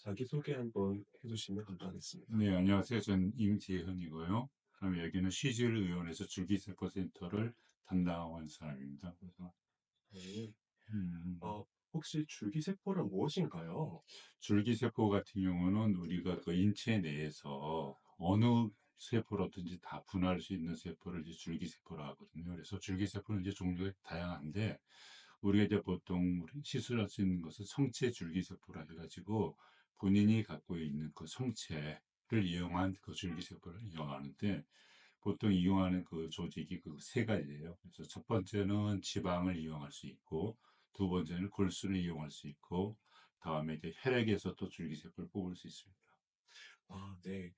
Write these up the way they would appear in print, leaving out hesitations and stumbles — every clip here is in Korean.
자기소개 한번 해주시면 감사하겠습니다. 네, 안녕하세요. 저는 임재현이고요. 그럼 여기는 시술의원에서 줄기세포센터를 담당하고 있는 사람입니다. 그래서 네. 음, 어, 혹시 줄기세포는 무엇인가요? 줄기세포 같은 경우는 우리가 그 인체 내에서 어느 세포라든지 다 분할할 수 있는 세포를 이제 줄기세포라 하거든요. 그래서 줄기세포는 이제 종류가 다양한데 우리가 이제 보통 우리 시술할 수 있는 것은 성체 줄기세포라 해가지고 본인이 갖고 있는 그 성체를 이용한 그 줄기세포를 이용하는데 보통 이용하는 그 조직이 그 세 가지예요. 그래서 첫 번째는 지방을 이용할 수 있고, 두 번째는 골수를 이용할 수 있고, 다음에 이제 혈액에서 또 줄기세포를 뽑을 수 있습니다. 아, 네.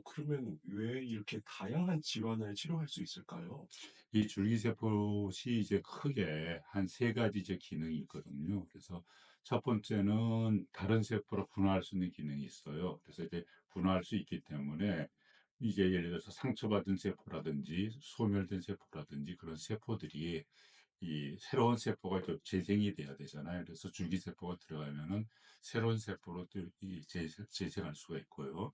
그러면 왜 이렇게 다양한 질환을 치료할 수 있을까요? 이 줄기세포이 이제 크게 한 세 가지 이제 기능이 있거든요. 그래서 첫 번째는 다른 세포로 분화할 수 있는 기능이 있어요. 그래서 이제 분화할 수 있기 때문에 이제 예를 들어서 상처받은 세포라든지 소멸된 세포라든지 그런 세포들이 이 새로운 세포가 또 재생이 돼야 되잖아요. 그래서 줄기세포가 들어가면은 새로운 세포로 또 재생할 수가 있고요.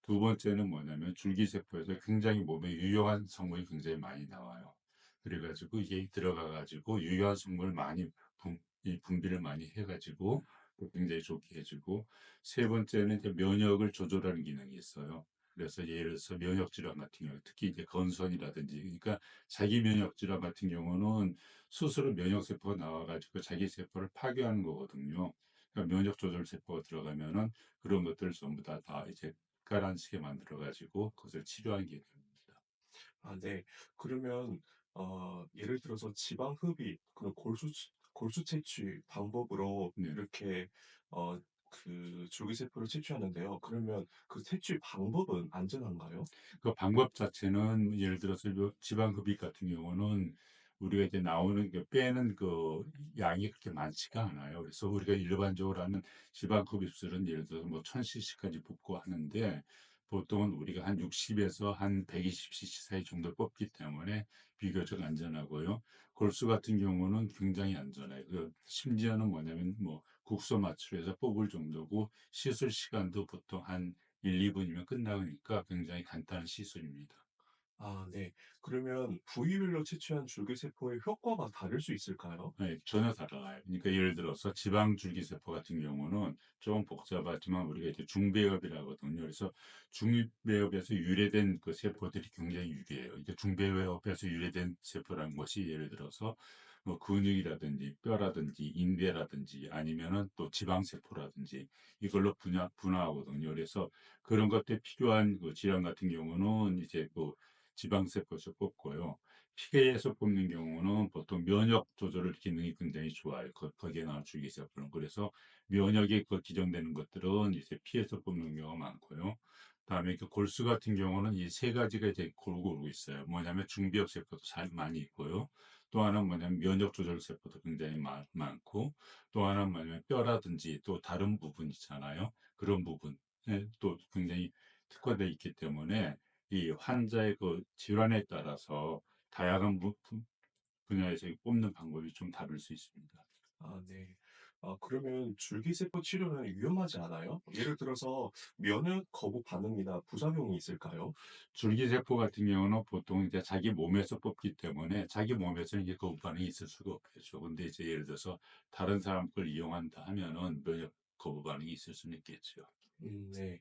두 번째는 뭐냐면 줄기세포에서 굉장히 몸에 유용한 성분이 굉장히 많이 나와요. 그래가지고 이게 들어가가지고 유효한 성분을 많이 이 분비를 많이 해가지고 또 굉장히 좋게 해주고 세 번째는 이제 면역을 조절하는 기능이 있어요. 그래서 예를 들어서 면역 질환 같은 경우 특히 이제 건선이라든지 그러니까 자기 면역 질환 같은 경우는 스스로 면역 세포가 나와가지고 자기 세포를 파괴하는 거거든요. 그러니까 면역 조절 세포가 들어가면은 그런 것들을 전부 다 이제 가라앉히게 만들어가지고 그것을 치료하는 게 됩니다. 아, 네. 그러면, 예를 들어서 지방 흡입, 그리고 골수 채취 방법으로 네. 이렇게, 줄기세포를 채취하는데요. 그러면 그 채취 방법은 안전한가요? 그 방법 자체는 예를 들어서 지방 흡입 같은 경우는 우리가 이제 나오는 그 빼는 그 양이 그렇게 많지가 않아요. 그래서 우리가 일반적으로 하는 지방 흡입술은 예를 들어서 뭐 1000cc까지 붓고 하는데 보통은 우리가 한 60에서 한 120cc 사이 정도 뽑기 때문에 비교적 안전하고요. 골수 같은 경우는 굉장히 안전해요. 심지어는 뭐냐면 뭐 국소 마취해서 뽑을 정도고 시술 시간도 보통 한 1, 2분이면 끝나니까 굉장히 간단한 시술입니다. 아, 네. 그러면 부위별로 채취한 줄기세포의 효과가 다를 수 있을까요? 네, 전혀 달라요. 그러니까 예를 들어서 지방줄기세포 같은 경우는 좀 복잡하지만 우리가 이제 중배엽이라고 하거든요. 그래서 중배엽에서 유래된 그 세포들이 굉장히 유리해요. 이제 중배엽에서 유래된 세포라는 것이 예를 들어서 뭐 근육이라든지 뼈라든지 인대라든지 아니면은 또 지방세포라든지 이걸로 분화하거든요. 그래서 그런 것들 필요한 그 질환 같은 경우는 이제 그 지방세포에서 뽑고요. 피계에서 뽑는 경우는 보통 면역 조절 기능이 굉장히 좋아요. 거기에 나온 줄기세포는. 그래서 면역이 그 기정되는 것들은 이제 피에서 뽑는 경우가 많고요. 다음에 그 골수 같은 경우는 이 세 가지가 이제 골고루 있어요. 뭐냐면 중비역 세포도 잘 많이 있고요. 또 하나는 뭐냐면 면역 조절 세포도 굉장히 많고, 또 하나는 뭐냐면 뼈라든지 또 다른 부분 있잖아요. 그런 부분에 또 굉장히 특화되어 있기 때문에 이 환자의 그 질환에 따라서 다양한 분야에서 뽑는 방법이 좀 다를 수 있습니다. 아, 네. 그러면 줄기세포 치료는 위험하지 않아요? 예를 들어서 면역 거부 반응이나 부작용이 있을까요? 줄기세포 같은 경우는 보통 이제 자기 몸에서 뽑기 때문에 자기 몸에서는 이게 거부 반응이 있을 수가 없겠죠. 근데 이제 예를 들어서 다른 사람 걸 이용한다 하면은 면역 거부 반응이 있을 수는 있겠죠. 네.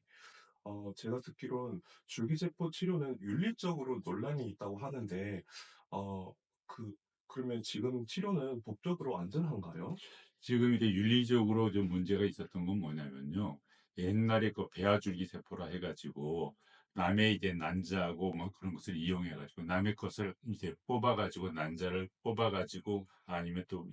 제가 듣기론 줄기세포 치료는 윤리적으로 논란이 있다고 하는데, 어, 그, 그러면 지금 치료는 법적으로 안전한가요? 지금 이제 윤리적으로 좀 문제가 있었던 건 뭐냐면요. 옛날에 그 배아줄기세포라 해가지고 남의 이제 난자하고 뭐 그런 것을 이용해가지고 남의 것을 이제 뽑아가지고 난자를 뽑아가지고 아니면 또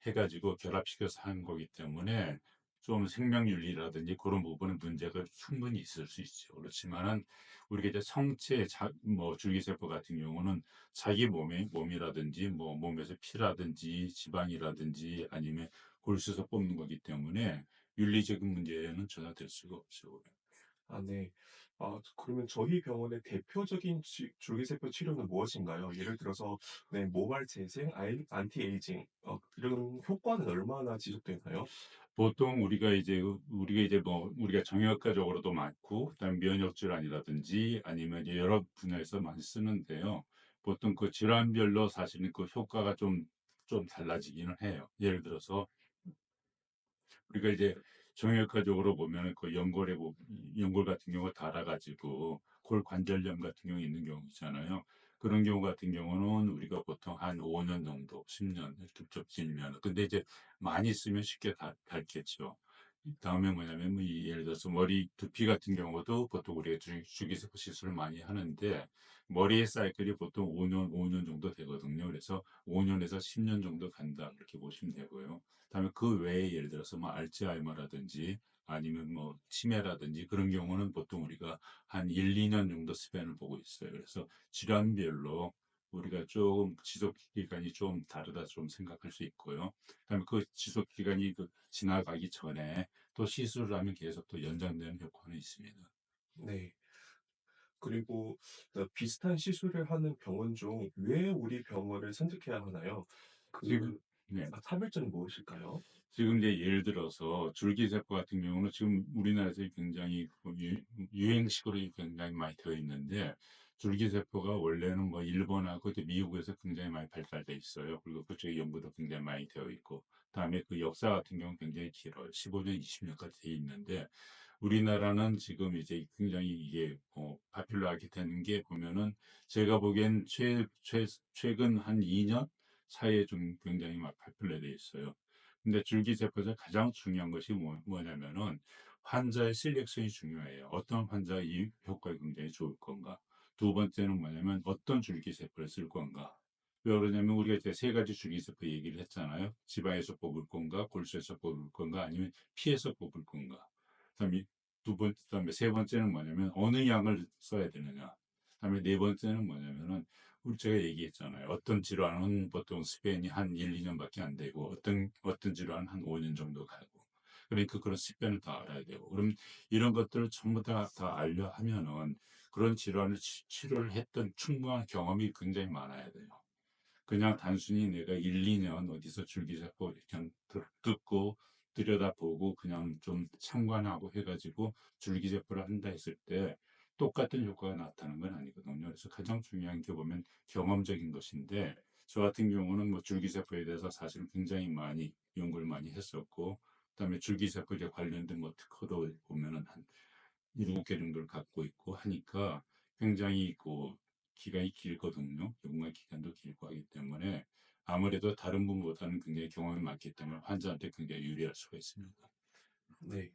해가지고 결합시켜서 하는 거기 때문에 좀 생명윤리라든지 그런 부분은 문제가 충분히 있을 수 있죠. 그렇지만은 우리가 이제 성체 뭐 줄기세포 같은 경우는 자기 몸이라든지 뭐 몸에서 피라든지 지방이라든지 아니면 골수에서 뽑는 거기 때문에 윤리적인 문제는 전혀 될 수가 없죠. 아 네. 그러면 저희 병원의 대표적인 줄기세포 치료는 무엇인가요? 예를 들어서 네 모발 재생, 안티에이징 이런 효과는 얼마나 지속되나요? 보통 우리가 이제 뭐 우리가 정형외과적으로도 많고 그다음에 면역 질환이라든지 아니면 이제 여러 분야에서 많이 쓰는데요. 보통 그 질환별로 사실은 그 효과가 좀 달라지기는 해요. 예를 들어서 우리가 이제 정형외과적으로 보면은 그 연골 같은 경우가 닳아 가지고 골 관절염 같은 경우 있는 경우 있잖아요. 그런 경우 같은 경우는 우리가 보통 한 5년 정도 10년 이렇게 접질면 근데 이제 많이 쓰면 쉽게 닳겠죠. 다음에 뭐냐면 뭐 예를 들어서 머리 두피 같은 경우도 보통 우리가 주기세포 시술을 많이 하는데 머리의 사이클이 보통 5년 정도 되거든요. 그래서 5 년에서 10년 정도 간다 그렇게 보시면 되고요. 그다음에 그 외에 예를 들어서 뭐 알츠하이머라든지 아니면 뭐 치매라든지 그런 경우는 보통 우리가 한 1-2년 정도 스팬을 보고 있어요. 그래서 질환별로 우리가 조금 지속 기간이 좀 다르다 좀 생각할 수 있고요. 그다음에 그 지속 기간이 지나가기 전에 또 시술을 하면 계속 또 연장되는 효과는 있습니다. 네. 그리고 비슷한 시술을 하는 병원 중 왜 우리 병원을 선택해야 하나요? 지금 그 네. 차별점이 무엇일까요? 지금 이제 예를 들어서 줄기세포 같은 경우는 지금 우리나라에서 굉장히 그 유행식으로 굉장히 많이 되어 있는데 줄기세포가 원래는 뭐 일본하고 또 미국에서 굉장히 많이 발달돼 있어요. 그리고 그쪽에 연구도 굉장히 많이 되어 있고 그다음에 그 역사 같은 경우는 굉장히 길어요. 15년, 20년까지 돼 있는데 우리나라는 지금 이제 굉장히 이게 파퓰러하게 되는 게 보면은 제가 보기엔 최근 한 2년 사이에 좀 굉장히 막 파퓰러돼 있어요. 근데 줄기세포에서 가장 중요한 것이 뭐냐면은 환자의 실렉션이 중요해요. 어떤 환자가 이 효과가 굉장히 좋을 건가. 두 번째는 뭐냐면 어떤 줄기세포를 쓸 건가. 왜 그러냐면 우리가 이제 세 가지 줄기세포 얘기를 했잖아요. 지방에서 뽑을 건가, 골수에서 뽑을 건가, 아니면 피에서 뽑을 건가. 그다음에 그다음에 세 번째는 뭐냐면 어느 양을 써야 되느냐. 그다음에 네 번째는 뭐냐면은 우리 제가 얘기했잖아요. 어떤 질환은 보통 스팬이 한 1-2 년밖에 안 되고 어떤 질환은 한 5년 정도 가고. 그러니까 그런 스팬을 다 알아야 되고. 그럼 이런 것들을 전부 다 알려 하면은 그런 질환을 치료를 했던 충분한 경험이 굉장히 많아야 돼요. 그냥 단순히 내가 1-2년 어디서 줄기세포 그냥 듣고 들여다보고 그냥 좀 참관하고 해 가지고 줄기세포를 한다 했을 때 똑같은 효과가 나타나는 건 아니거든요. 그래서 가장 중요한 게 보면 경험적인 것인데 저 같은 경우는 뭐 줄기세포에 대해서 사실은 굉장히 많이 연구를 많이 했었고 그다음에 줄기세포에 관련된 뭐 특허도 보면은 한 7개 정도를 갖고 있고 하니까 굉장히 기간이 길거든요. 연구한 기간도 길고 하기 때문에 아무래도 다른 분보다는 굉장히 경험이 많기 때문에 환자한테 굉장히 유리할 수가 있습니다. 네.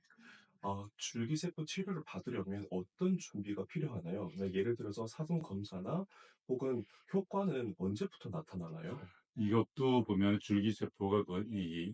줄기세포 치료를 받으려면 어떤 준비가 필요하나요? 네, 예를 들어서 사전 검사나 혹은 효과는 언제부터 나타나나요? 이것도 보면 줄기세포가 이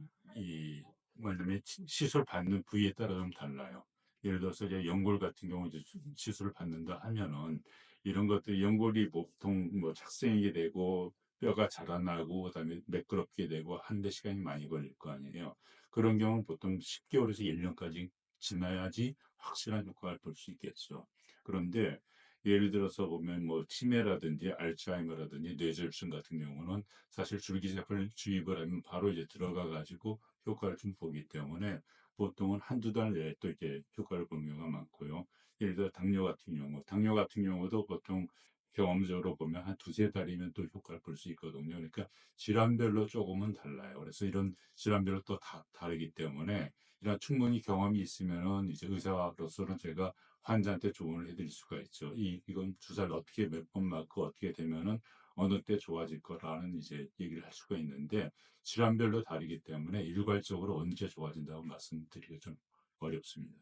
뭐냐면 시술 받는 부위에 따라 좀 달라요. 예를 들어서 이제 연골 같은 경우 이제 시술을 받는다 하면은 이런 것들이 연골이 보통 뭐 착생이 되고 뼈가 자라나고 그다음에 매끄럽게 되고 하는데 시간이 많이 걸릴 거 아니에요. 그런 경우는 보통 10 개월에서 1 년까지 지나야지 확실한 효과를 볼 수 있겠죠. 그런데 예를 들어서 보면 뭐 치매라든지 알츠하이머라든지 뇌졸중 같은 경우는 사실 줄기세포를 주입을 하면 바로 이제 들어가 가지고 효과를 좀 보기 때문에 보통은 한두 달 내에 또 이제 효과를 보는 경우가 많고요. 예를 들어 당뇨 같은 경우도 보통 경험적으로 보면 한 두세 달이면 또 효과를 볼 수 있거든요. 그러니까 질환별로 조금은 달라요. 그래서 이런 질환별로 또 다 다르기 때문에 이런 충분히 경험이 있으면은 이제 의사로서는 제가 환자한테 조언을 해 드릴 수가 있죠. 이건 주사를 어떻게 몇 번 맞고 어떻게 되면은 어느 때 좋아질 거라는 이제 얘기를 할 수가 있는데 질환별로 다르기 때문에 일괄적으로 언제 좋아진다고 말씀드리기가 좀 어렵습니다.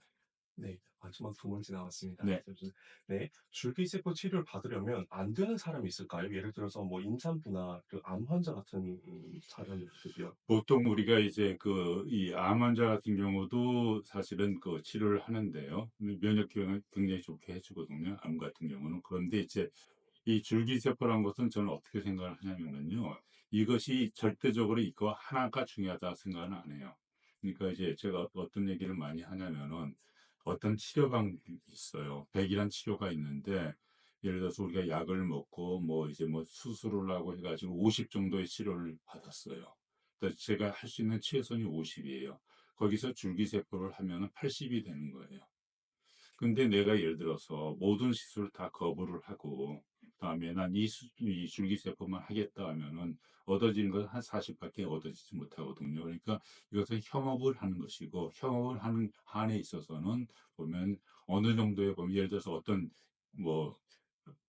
네. 마지막 두 문제 남았습니다. 네. 네. 줄기세포 치료를 받으려면 안 되는 사람이 있을까요? 예를 들어서 뭐 임산부나 암 환자 같은 사람들이요. 보통 우리가 이제 이 암 환자 같은 경우도 사실은 치료를 하는데요. 면역 기능을 굉장히 좋게 해 주거든요, 암 같은 경우는. 그런데 이제 이 줄기세포라는 것은 저는 어떻게 생각을 하냐면요. 이것이 절대적으로 이거 하나가 중요하다 생각은 안 해요. 그러니까 이제 제가 어떤 얘기를 많이 하냐면은 어떤 치료 방법이 있어요. 백이란 치료가 있는데 예를 들어서 우리가 약을 먹고 뭐 이제 뭐 수술을 하고 해 가지고 50 정도의 치료를 받았어요. 그래서 제가 할 수 있는 최선이 50 이에요. 거기서 줄기세포를 하면은 80이 되는 거예요. 근데 내가 예를 들어서 모든 시술을 다 거부를 하고 그다음에 '난 이 줄기세포만 하겠다.' 하면은 얻어지는 건 한 40 밖에 얻어지지 못하거든요. 그러니까 이것은 협업을 하는 것이고, 협업을 하는 한에 있어서는 보면 어느 정도의 보면 예를 들어서 어떤 뭐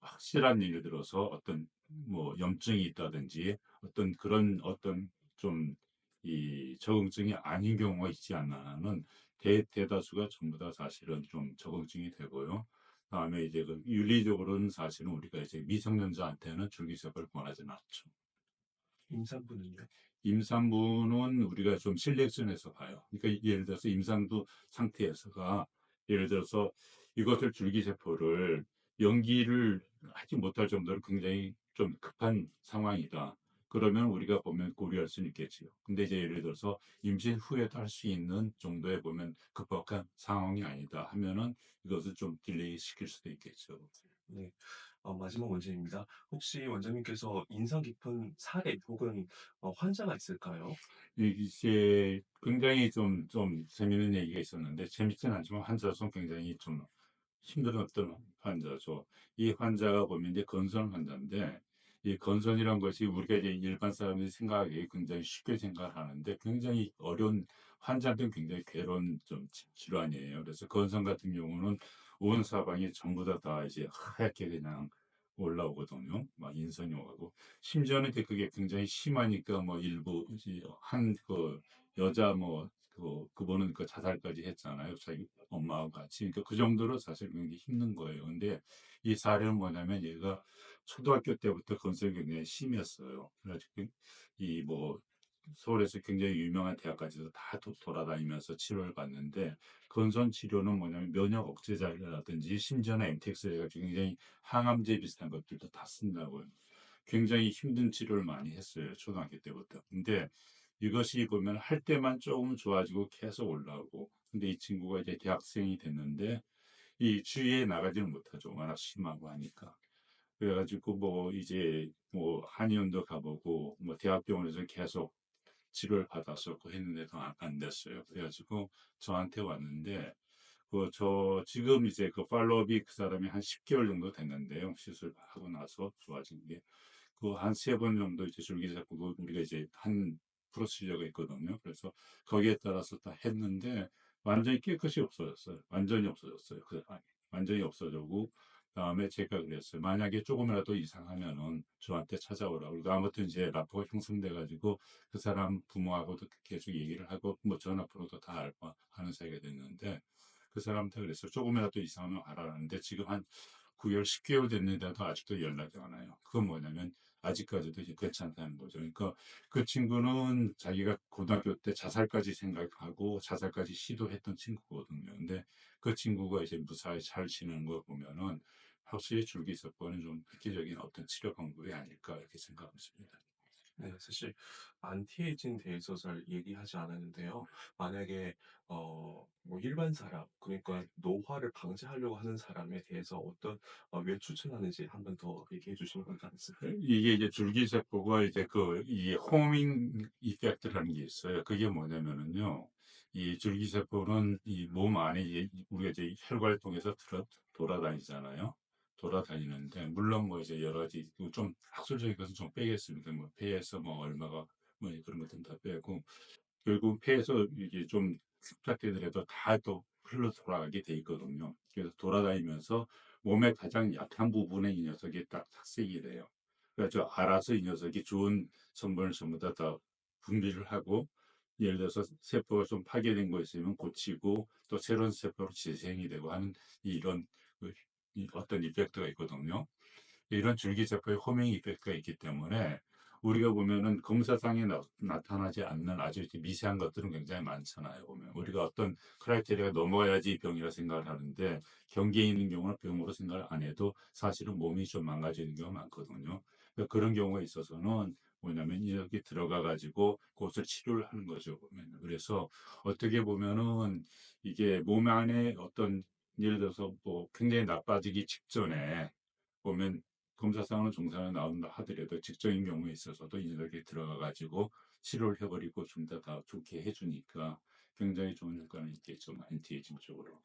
확실한 예를 들어서 어떤 뭐 염증이 있다든지 어떤 그런 어떤 좀 이 적응증이 아닌 경우가 있지 않아 는 대다수가 전부 다 사실은 좀 적응증이 되고요. 그다음에 이제 그 윤리적으로는 사실은 우리가 이제 미성년자한테는 줄기세포를 권하지는 않죠. 임산부는요? 임산부는 우리가 좀 실렉션해서 봐요. 그러니까 예를 들어서 임산부 상태에서가 예를 들어서 이것을 줄기세포를 연기를 하지 못할 정도로 굉장히 좀 급한 상황이다. 그러면 우리가 보면 고려할 수는 있겠지요. 근데 이제 예를 들어서 임신 후에도 할 수 있는 정도의 보면 급박한 상황이 아니다 하면은 이것을 좀 딜레이 시킬 수도 있겠죠. 네. 마지막 문제입니다. 혹시 원장님께서 인상 깊은 사례 혹은 환자가 있을까요? 이게 굉장히 좀 재미있는 얘기가 있었는데 재밌진 않지만 환자로서는 굉장히 좀 힘들었던 환자죠. 이 환자가 보면 이제 건선 환자인데 이 건선이란 것이 우리가 이제 일반 사람들이 생각하기에 굉장히 쉽게 생각을 하는데 굉장히 어려운 환자한테는 굉장히 괴로운 좀 질환이에요. 그래서 건선 같은 경우는 온 사방이 전부 다 이제 하얗게 그냥 올라오거든요. 막 인선이 오고 심지어는 이제 그게 굉장히 심하니까 뭐 일부 이제 한 그 여자 뭐 그분은 그 자살까지 했잖아요, 자기 엄마하고 같이. 그러니까 그 정도로 사실 굉장히 힘든 거예요. 근데 이 사례는 뭐냐면 얘가 초등학교 때부터 건성이 굉장히 심했어요. 그래 가지고 이 뭐 서울에서 굉장히 유명한 대학까지도 다 돌아다니면서 치료를 받는데 건선 치료는 뭐냐면 면역 억제제라든지 심지어는 MTX 해 가지고 굉장히 항암제 비슷한 것들도 다 쓴다고요. 굉장히 힘든 치료를 많이 했어요, 초등학교 때부터. 근데 이것이 보면 할 때만 조금 좋아지고 계속 올라오고 근데 이 친구가 이제 대학생이 됐는데 이 주위에 나가지는 못하죠. 워낙 심하고 하니까. 그래 가지고 뭐 이제 뭐 한의원도 가 보고 뭐 대학병원에서 계속 치료를 받았었고 했는데도 안 됐어요. 그래 가지고 저한테 왔는데 저 지금 이제 그 팔로업이 그 사람이 한 10 개월 정도 됐는데요. 시술하고 나서 좋아진 게. 한 3번 정도 이제 줄기세포 우리가 이제 한 프로시저가 있거든요. 그래서 거기에 따라서 다 했는데 완전히 깨끗이 없어졌어요. 완전히 없어졌어요. 완전히 없어졌고 그다음에 제가 그랬어요. 만약에 조금이라도 이상하면은 저한테 찾아오라고. 그리고 아무튼 이제 라포가 형성돼 가지고 그 사람 부모하고도 계속 얘기를 하고 뭐 전화번호도 다 알고 하는 사이가 됐는데 그 사람한테 그랬어요. "조금이라도 이상하면 알아라는데 지금 한 9 개월, 10 개월 됐는데도 아직도 연락이 안 와요. 그건 뭐냐면 아직까지도 이제 괜찮다는 거죠. 그러니까 그 친구는 자기가 고등학교 때 자살까지 생각하고 자살까지 시도했던 친구거든요. 근데 그 친구가 이제 무사히 잘 지내는 걸 보면은 확실히 줄기세포는 좀 획기적인 어떤 치료 방법이 아닐까 이렇게 생각하고 있습니다. 네. 사실 안티에이징에 대해서 잘 얘기하지 않았는데요. 만약에 뭐 일반 사람 그러니까 노화를 방지하려고 하는 사람에 대해서 어떤 왜 추천하는지 한 번 더 얘기해 주시면 감사하겠습니다. 이게 이제 줄기세포가 이제 이 호밍 이펙트라는 게 있어요. 그게 뭐냐면은요. 이 줄기세포는 이 몸 안에 우리가 이제 혈관을 통해서 돌아다니잖아요. 돌아다니는데 물론 뭐 이제 여러 가지 좀 학술적인 것은 좀 빼겠습니다. 뭐 폐에서 뭐 얼마가 뭐 그런 것들은 다 빼고 결국 폐에서 이게 좀 습작되더라도 다 또 흘러 돌아가게 돼 있거든요. 그래서 돌아다니면서 몸의 가장 약한 부분에 이 녀석이 딱 착색이 돼요. 그래서 알아서 이 녀석이 좋은 성분을 전부 다 분비를 하고 예를 들어서 세포가 좀 파괴된 거 있으면 고치고 또 새로운 세포로 재생이 되고 하는 이런 그 어떤 이펙트가 있거든요. 이런 줄기세포의 호밍 이펙트가 있기 때문에 우리가 보면은 검사상에 나타나지 않는 아주 이렇게 미세한 것들은 굉장히 많잖아요. 보면 우리가 어떤 크라이테리아가 넘어야지 병이라 생각을 하는데 경계에 있는 경우는 병으로 생각을 안 해도 사실은 몸이 좀 망가지는 경우가 많거든요. 그러니까 그런 경우가 있어서는 뭐냐면 여기 들어가 가지고 그것을 치료를 하는 거죠 보면은. 그래서 어떻게 보면은 이게 몸 안에 어떤 예를 들어서 뭐 굉장히 나빠지기 직전에 보면 검사상으로 정상이 나온다 하더라도 직전인 경우에 있어서도 이렇게 들어가 가지고 치료를 해 버리고 좀 더 좋게 해 주니까 굉장히 좋은 효과는 있겠죠, 안티에이징 쪽으로.